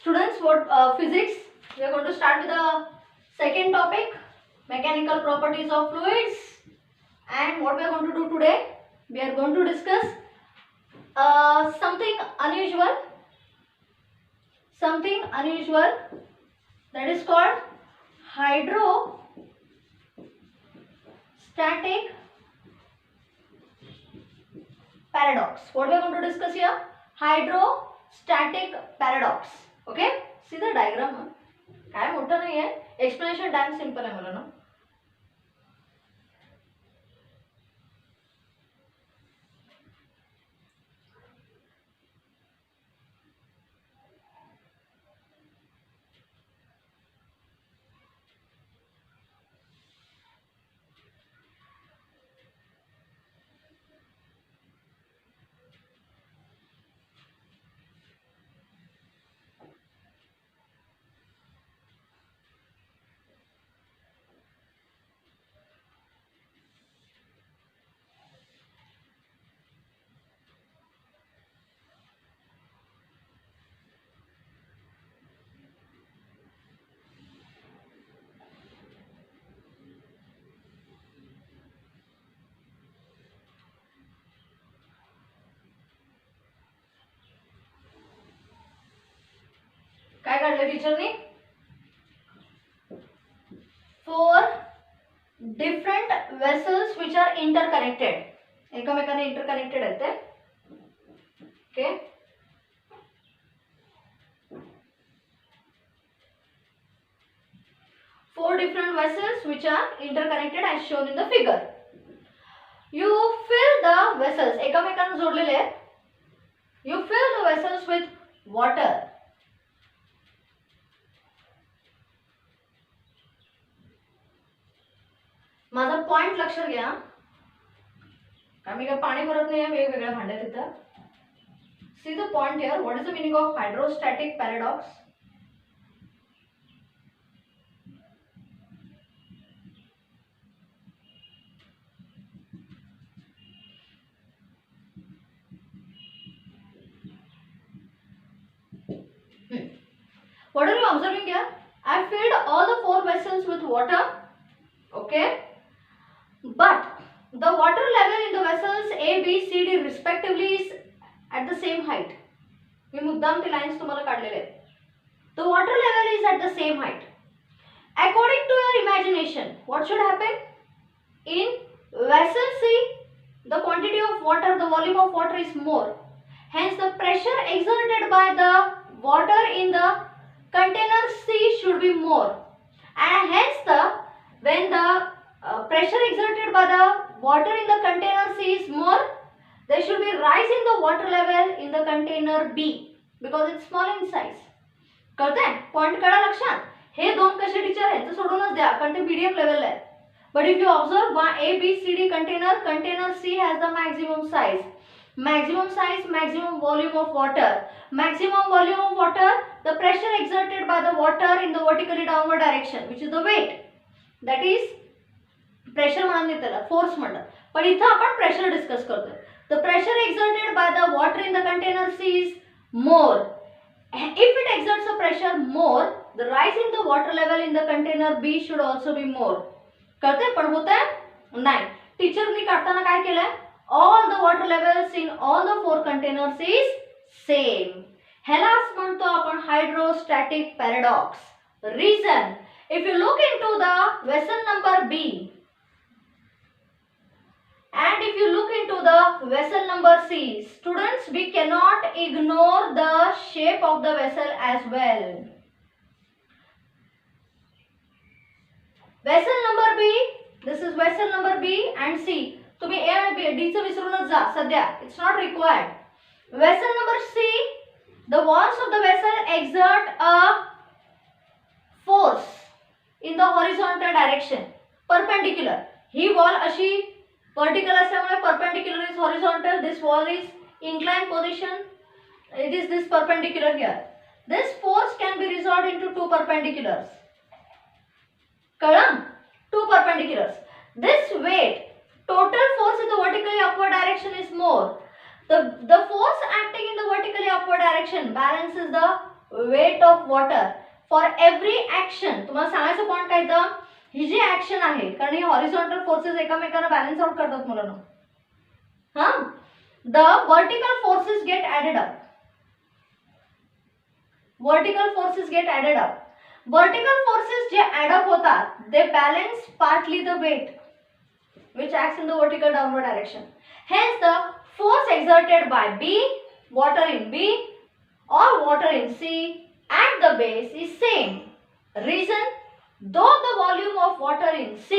Students, what physics? We are going to start with the second topic, mechanical properties of fluids. And what we are going to do today? We are going to discuss something unusual that is called hydrostatic paradox. What we are going to discuss here? Hydrostatic paradox. Okay? See the diagram. काय मोठं नाही आहे, explanation dam simple आहे मला ना. काय काढलं टीचरनी? 4 different vessels which are interconnected. एकमेकांना इंटरकनेक्टेड आहेत ते. Okay, four different vessels which are interconnected as shown in the figure. You fill the vessels, एकमेकांना जोडलेले आहेत. You fill the vessels with water. माझा पॉइंट लक्षात घ्या. आम्ही काय पाणी भरत नाही आहे वेगवेगळ्या भांड्यात इथं. See the point here. What is the meaning of hydrostatic paradox? What are you observing here? I filled all the 4 vessels with water. Okay, but the water level in the vessels A, B, C, D respectively is at the same height. मी मुद्दाम ते lines तुम्हाला काढलेले आहेत. The water level is at the same height. According to your imagination, what should happen? In vessel C, the quantity of water, the volume of water is more. Hence, the pressure exerted by the water in the container C should be more. And hence, when the pressure exerted by the water in the container C is more, there should be rise in the water level in the container B because it's small in size. कळतंय? Point काढा लक्षात. हे दोन कसे teacher आहेत ते सोडूनच द्या कारण ते मीडियम लेवल आहे. But if you observe A, B, C, D container C has the maximum size. Maximum size, maximum volume of water. Maximum volume of water, the pressure exerted by the water in the vertically downward direction, which is the weight. That is pressure म्हणत नाही त्याला, force म्हणतात. पण इथं आपण pressure discuss करतोय. The pressure exerted by the water in the container C is more. If it exerts a pressure more, the rise in the water level in the container B should also be more. कळतंय? पण होतंय? नाही. टीचरनी काढताना काय केलंय? All the water levels in all the 4 containers is same. ह्यालाच म्हणतो आपण hydrostatic paradox. Reason, if you look into the vessel number B and if you look into the vessel number C, students, we cannot ignore the shape of the vessel as well. Vessel number B, this is vessel number B and C. तुम्ही A आणि B, D चं विसरूनच जा सध्या. It's not required. Vessel number C, the walls of the vessel exert a force in the horizontal direction, perpendicular. He wall अशी vertical असल्यामुळे perpendicular is horizontal. This wall is inclined position. It is this perpendicular here. This force can be resolved into 2 perpendiculars. कळलं? 2 perpendiculars. This weight, total force in the vertically upward direction is more. The force acting in the vertically upward direction balances the weight of water for every action. तुम्हाला सांगायचं point काय तर ही जी action आहे कारण ही horizontal forces एकमेकांना balance out करतात मुलांना. हा the vertical forces get added up. Vertical forces get added up. Vertical forces जे ऍड अप होतात they balance partly the weight which acts in the vertical downward direction. Hence the force exerted by B, water in B or water in C at the base is same. Reason, though the volume of water in C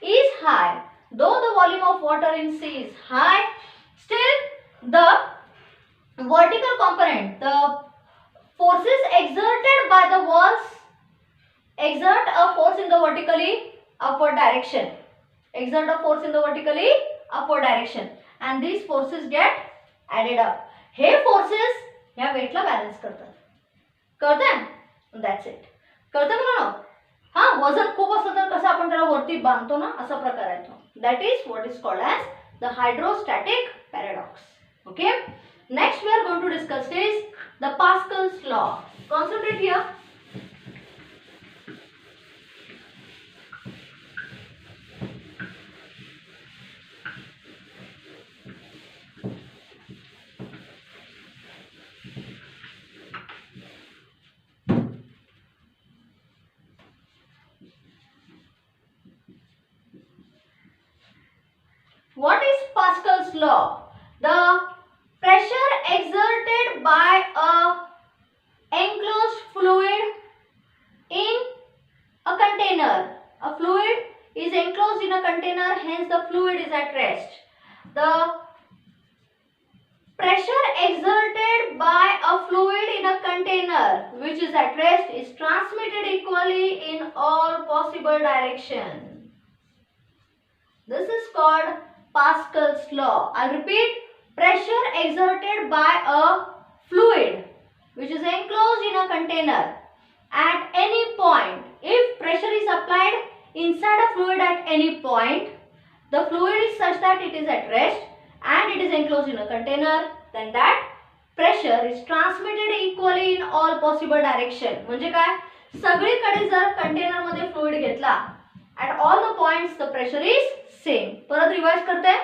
is high, though the volume of water in C is high, still the vertical component, the forces exerted by the walls exert a force in the vertically upward direction. Exert a force in the vertically upward direction and these forces get added up. Hey forces या वेटला balance करतात. कळतंय? That's it. कळतंय मुलांनो? हा वजन खूप असलं तर कसं आपण त्याला वरती बांधतो ना असा प्रकार आहे तो. That is what is called as the hydrostatic paradox. Okay? Next we are going to discuss is the Pascal's law. Concentrate here. What is Pascal's law? The pressure exerted by a enclosed fluid in a container. A fluid is enclosed in a container, hence the fluid is at rest. The pressure exerted by a fluid in a container which is at rest is transmitted equally in all possible directions. This is called Pascal's law. I repeat, pressure exerted by a fluid which is enclosed in a container at any point. If pressure is applied inside a fluid at any point, the fluid is such that it is at rest and it is enclosed in a container, then that pressure is transmitted equally in all possible direction. म्हणजे काय? सगळीकडे जर container मध्ये fluid घेतला at all the points the pressure is same. परत revise करते हैं.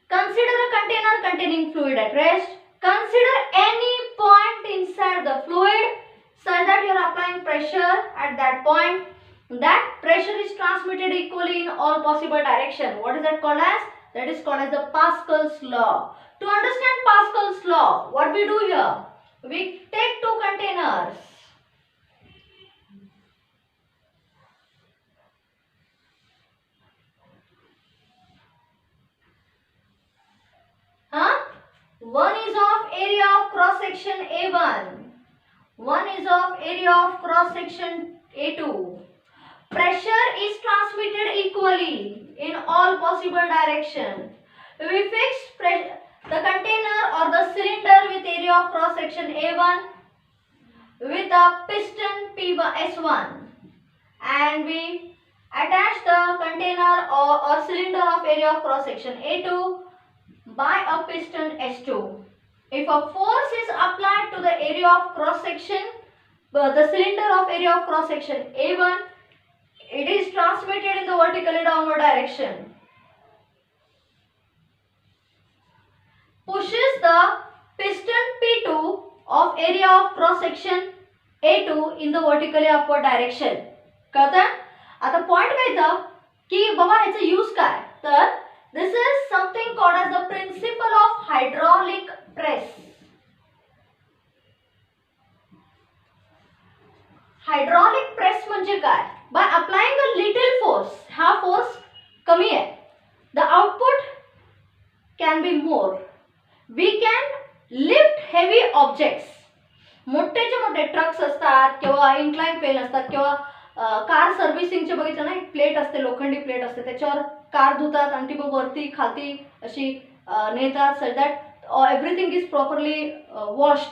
Consider a container containing fluid at rest. Consider any point inside the fluid such that you are applying pressure at that point. That pressure is transmitted equally in all possible direction. What is that called as? That is called as the Pascal's law. To understand Pascal's law, what we do here? We take two containers. One is of area of cross section A1. One is of area of cross section A2. Pressure is transmitted equally in all possible directions. We fix the container or the cylinder with area of cross section A1 with a piston S1 and we attach the container or cylinder of area of cross section A2 by a piston S2. If a force is applied to the area of cross section, the cylinder of area of cross section A1, it is transmitted in the vertically downward direction. Pushes the piston P2 of area of cross section A2 in the vertically upward direction. कळतं? आता point काय तर की बाबा ह्याचा use काय तर this is something called as the principle of hydraulic press. Hydraulic press म्हणजे काय? By applying a little force, हा force कमी आहे. The output can be more. We can lift heavy objects. मोठेचे मोठे ट्रक्स असतात किंवा इन्क्लाइन प्लेन असतात किंवा कार सर्व्हिसिंगचे बघितलं ना एक प्लेट असते लोखंडी प्लेट असते त्याच्यावर कार धुतात आणि ती वरती खालती अशी नेतात so that everything is properly washed.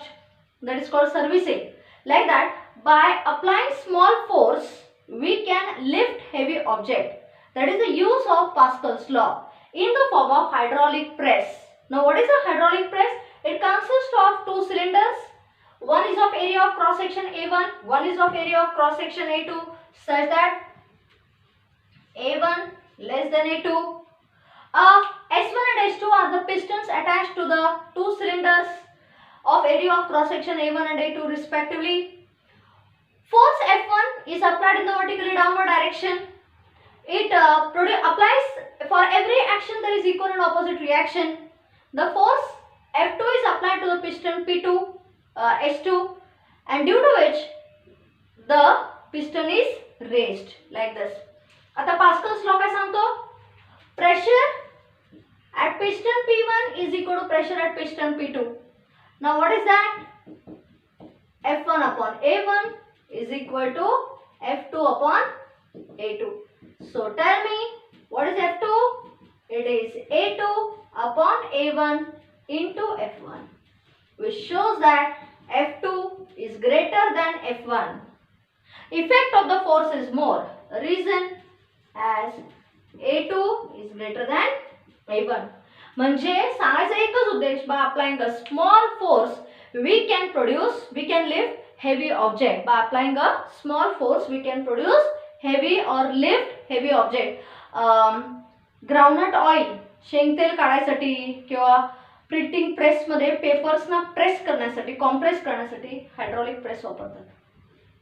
That is called servicing. Like that by applying small force we can lift heavy object. That is the use of Pascal's law in the form of hydraulic press. Now what is a hydraulic press? It consists of two cylinders. one is of area of cross section A1, one is of area of cross section A2, such that A1 less than A2. S1 and S2 are the pistons attached to the two cylinders of area of cross section A1 and A2 respectively. Force F1 is applied in the vertically downward direction. It applies for every action there is equal and opposite reaction. The force F2 is applied to the piston P2 S2, and due to which the piston is raised like this. आता Pascal's law काय सांगतो? Pressure at piston P1 is equal to pressure at piston P2. Now what is that? F1 upon A1 is equal to F2 upon A2. So tell me, what is F2? It is A2 upon A1 into F1, which shows that F2 is greater than F1. Effect of the force is more. Reason as A2 is greater than A1. म्हणजे सांगायचा एकच उद्देश, by applying a small force we can lift heavy object. By applying a small force we can produce heavy or lift heavy object. Groundnut oil, शेंगतेल काढायसाठी किंवा printing press मध्ये पेपर्सना press करण्यासाठी, कॉम्प्रेस करण्यासाठी हायड्रॉलिक प्रेस वापरतात.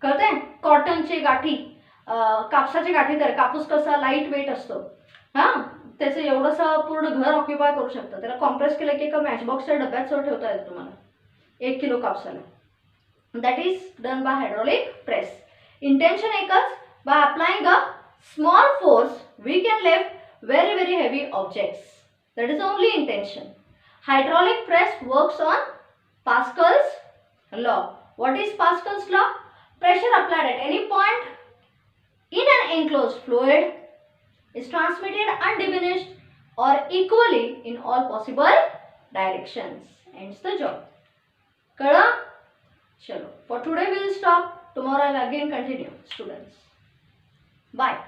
कळतंय? कॉटनचे गाठी, कापसाचे गाठी, तर कापूस कसा लाईट वेट असतो, हां, त्याचं एवढंसं पूर्ण घर ऑक्युपाय करू शकतं. त्याला कॉम्प्रेस केलं की एका मॅचबॉक्सच्या डब्यात सर ठेवता येतं तुम्हाला 1 किलो कापसाला. That is done by hydraulic press. Intention एकच, by applying a small force we can lift very heavy objects. That is the only intention. Hydraulic press works on Pascal's law. What is Pascal's law? Pressure applied at any point in an enclosed fluid is transmitted undiminished or equally in all possible directions. Ends the job. कळा? चलो. For today we will stop. Tomorrow I will again continue, students. Bye.